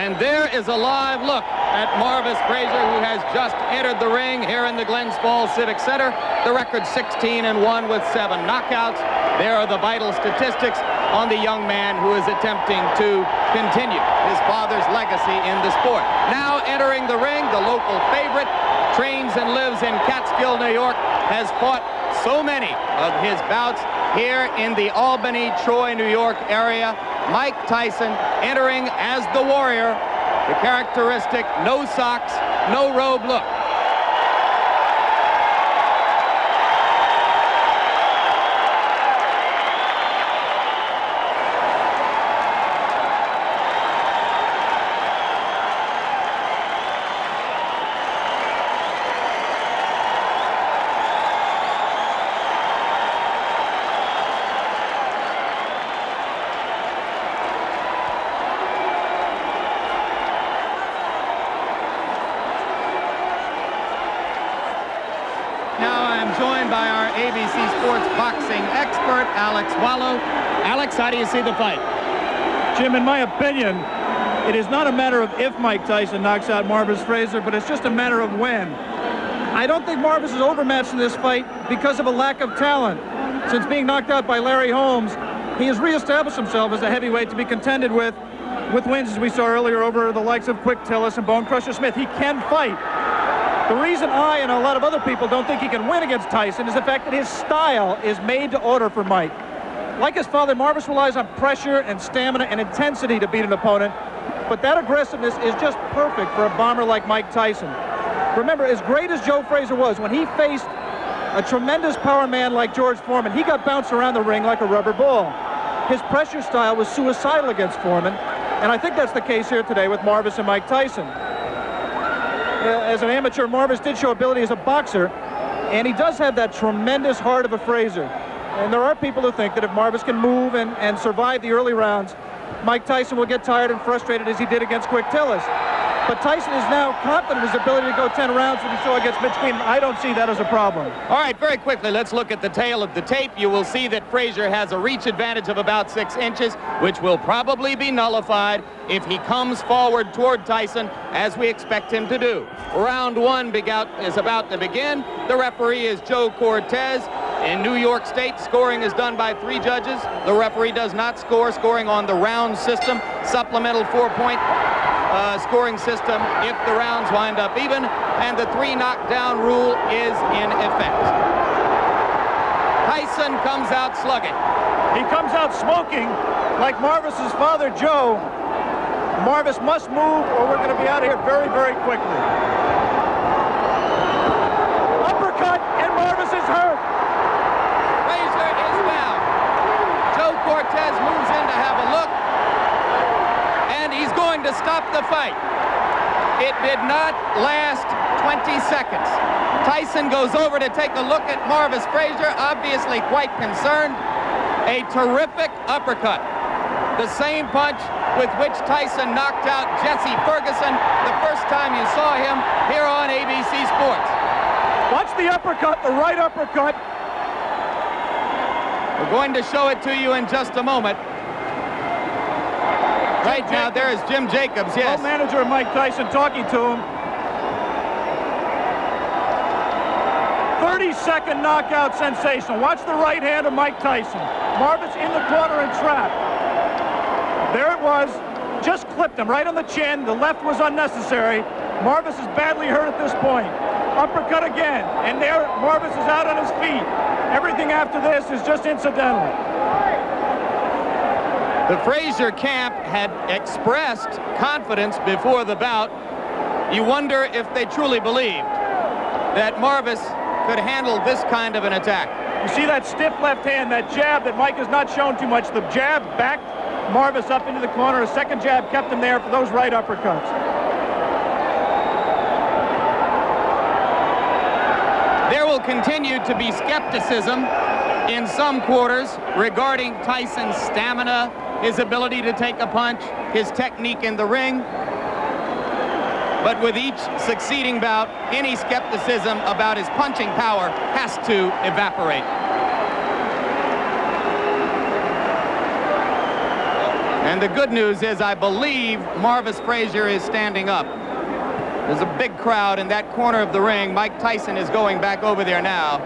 And there is a live look at Marvis Frazier, who has just entered the ring here in the Glens Falls Civic Center. The record 16-1 with 7 knockouts. There are the vital statistics on the young man who is attempting to continue his father's legacy in the sport. Now entering the ring, the local favorite, trains and lives in Catskill, New York, has fought so many of his bouts here in the Albany, Troy, New York area. Mike Tyson entering as the warrior, the characteristic no socks, no robe look. Joined by our ABC Sports boxing expert, Alex Wallau. Alex, how do you see the fight? Jim, in my opinion, it is not a matter of if Mike Tyson knocks out Marvis Frazier, but it's just a matter of when. I don't think Marvis is overmatched in this fight because of a lack of talent. Since being knocked out by Larry Holmes, he has reestablished himself as a heavyweight to be contended with wins, as we saw earlier, over the likes of Quick Tillis and Bone Crusher Smith. He can fight. The reason I and a lot of other people don't think he can win against Tyson is the fact that his style is made to order for Mike. Like his father, Marvis relies on pressure and stamina and intensity to beat an opponent, but that aggressiveness is just perfect for a bomber like Mike Tyson. Remember, as great as Joe Frazier was, when he faced a tremendous power man like George Foreman, he got bounced around the ring like a rubber ball. His pressure style was suicidal against Foreman, and I think that's the case here today with Marvis and Mike Tyson. As an amateur, Marvis did show ability as a boxer, and he does have that tremendous heart of a Frazier. And there are people who think that if Marvis can move and survive the early rounds, Mike Tyson will get tired and frustrated as he did against Quick Tillis. But Tyson is now confident in his ability to go 10 rounds, as we saw against Mitch Keenan. I don't see that as a problem. All right, very quickly, let's look at the tail of the tape. You will see that Frazier has a reach advantage of about 6 inches, which will probably be nullified if he comes forward toward Tyson, as we expect him to do. Round 1 is about to begin. The referee is Joe Cortez. In New York State, scoring is done by 3 judges. The referee does not score, scoring on the round system, supplemental 4-point scoring system if the rounds wind up even, and the 3 knockdown rule is in effect. Tyson comes out slugging. He comes out smoking like Marvis's father, Joe. Marvis must move or we're going to be out of here very, very quickly. Uppercut, and Marvis is hurt. Frazier is down. Joe Cortez moves in to have a look, and he's going to stop the fight. It did not last 20 seconds. Tyson goes over to take a look at Marvis Frazier, obviously quite concerned. A terrific uppercut. The same punch with which Tyson knocked out Jesse Ferguson the first time you saw him here on ABC Sports. Watch the uppercut, the right uppercut. We're going to show it to you in just a moment. Right now, there is Jim Jacobs, yes. Manager of Mike Tyson talking to him. 30-second knockout sensation. Watch the right hand of Mike Tyson. Marvis in the corner and trap. There it was. Just clipped him right on the chin. The left was unnecessary. Marvis is badly hurt at this point. Uppercut again. And there, Marvis is out on his feet. Everything after this is just incidental. The Frazier camp had expressed confidence before the bout. You wonder if they truly believed that Marvis could handle this kind of an attack. You see that stiff left hand, that jab that Mike has not shown too much. The jab backed Marvis up into the corner. A second jab kept him there for those right uppercuts. There will continue to be skepticism in some quarters regarding Tyson's stamina, his ability to take a punch, his technique in the ring. But with each succeeding bout, any skepticism about his punching power has to evaporate. And the good news is I believe Marvis Frazier is standing up. There's a big crowd in that corner of the ring. Mike Tyson is going back over there now.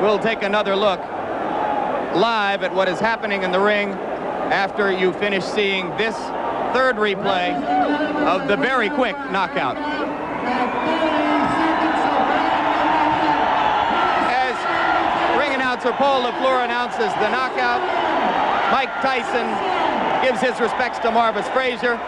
We'll take another look live at what is happening in the ring after you finish seeing this third replay of the very quick knockout. As ring announcer Paul LaFleur announces the knockout, Mike Tyson gives his respects to Marvis Frazier.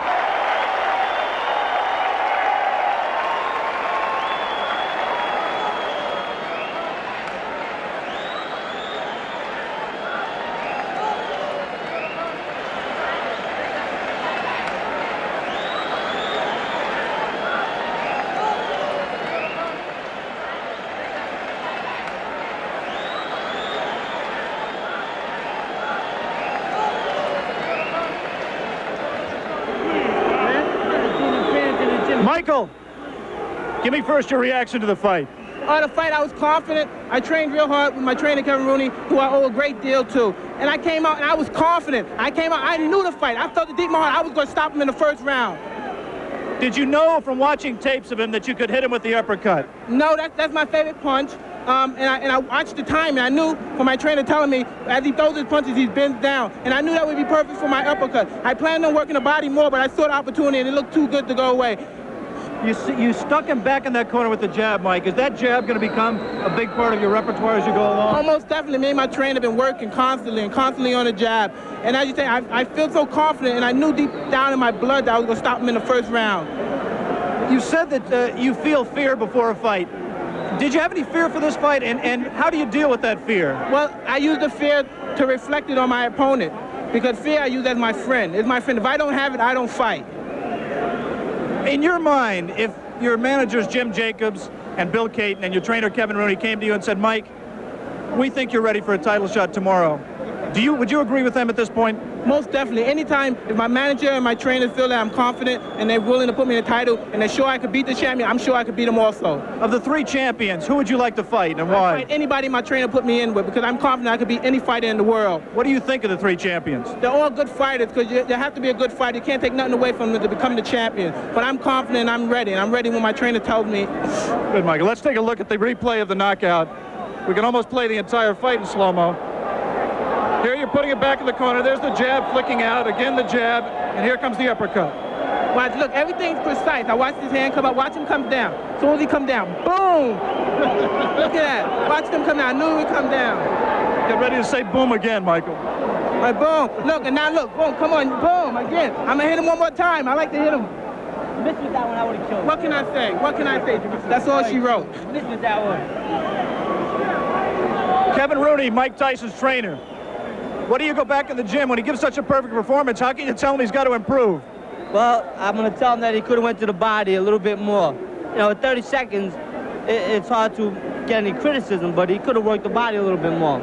Michael, give me first your reaction to the fight. The fight, I was confident. I trained real hard with my trainer, Kevin Rooney, who I owe a great deal to. And I came out and I was confident. I knew the fight. I felt it deep in my heart. I was going to stop him in the first round. Did you know from watching tapes of him that you could hit him with the uppercut? No, that's my favorite punch. And I watched the time, and I knew from my trainer telling me as he throws his punches, he bends down. And I knew that would be perfect for my uppercut. I planned on working the body more, but I saw the opportunity, and it looked too good to go away. You stuck him back in that corner with the jab, Mike. Is that jab going to become a big part of your repertoire as you go along? Almost definitely. Me and my trainer have been working constantly on the jab. And as you say, I feel so confident, and I knew deep down in my blood that I was going to stop him in the first round. You said that you feel fear before a fight. Did you have any fear for this fight, and how do you deal with that fear? Well, I use the fear to reflect it on my opponent, because fear I use as my friend. It's my friend. If I don't have it, I don't fight. In your mind, if your managers Jim Jacobs and Bill Caton and your trainer Kevin Rooney came to you and said, Mike, we think you're ready for a title shot tomorrow, would you agree with them at this point? Most definitely. Anytime if my manager and my trainers feel that I'm confident and they're willing to put me in the title and they're sure I could beat the champion, I'm sure I could beat them also. Of the three champions, who would you like to fight and why? I'd fight anybody my trainer put me in with, because I'm confident I could beat any fighter in the world. What do you think of the three champions? They're all good fighters, because you have to be a good fighter. You can't take nothing away from them to become the champion. But I'm confident, I'm ready, and I'm ready when my trainer tells me. Good, Michael. Let's take a look at the replay of the knockout. We can almost play the entire fight in slow-mo. Here you're putting it back in the corner. There's the jab flicking out. Again the jab. And here comes the uppercut. Watch, look, everything's precise. I watched his hand come up. Watch him come down. As soon as he come down, boom! Look at that. Watch him come down. I knew he would come down. Get ready to say boom again, Michael. All right, boom. Look, and now look. Boom, come on. Boom, again. I'm going to hit him one more time. I like to hit him. Missed with that one, I would have killed. What can I say? What can I say? That's all she wrote. Missed with that one. Kevin Rooney, Mike Tyson's trainer. What do you go back in the gym when he gives such a perfect performance? How can you tell him he's got to improve? Well, I'm going to tell him that he could have went to the body a little bit more. You know, at 30 seconds, it's hard to get any criticism, but he could have worked the body a little bit more.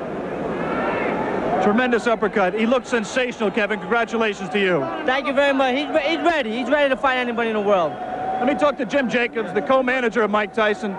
Tremendous uppercut. He looked sensational, Kevin. Congratulations to you. Thank you very much. He's ready. He's ready to fight anybody in the world. Let me talk to Jim Jacobs, the co-manager of Mike Tyson.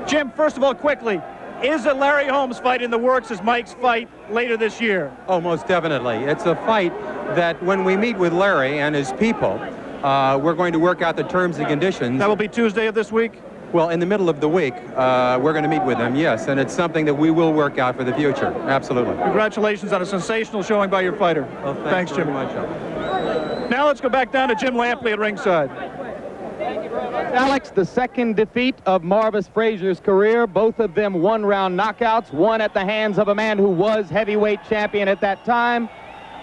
Jim, first of all, quickly, is a Larry Holmes fight in the works as Mike's fight later this year? Oh, most definitely. It's a fight that when we meet with Larry and his people, we're going to work out the terms and conditions. That will be Tuesday of this week? Well, in the middle of the week, we're going to meet with him, yes, and it's something that we will work out for the future. Absolutely. Congratulations on a sensational showing by your fighter. Well, thanks Jim. Very much. Now let's go back down to Jim Lampley at ringside. Alex, the second defeat of Marvis Frazier's career, both of them one-round knockouts, one at the hands of a man who was heavyweight champion at that time.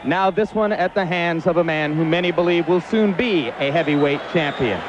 Now this one at the hands of a man who many believe will soon be a heavyweight champion.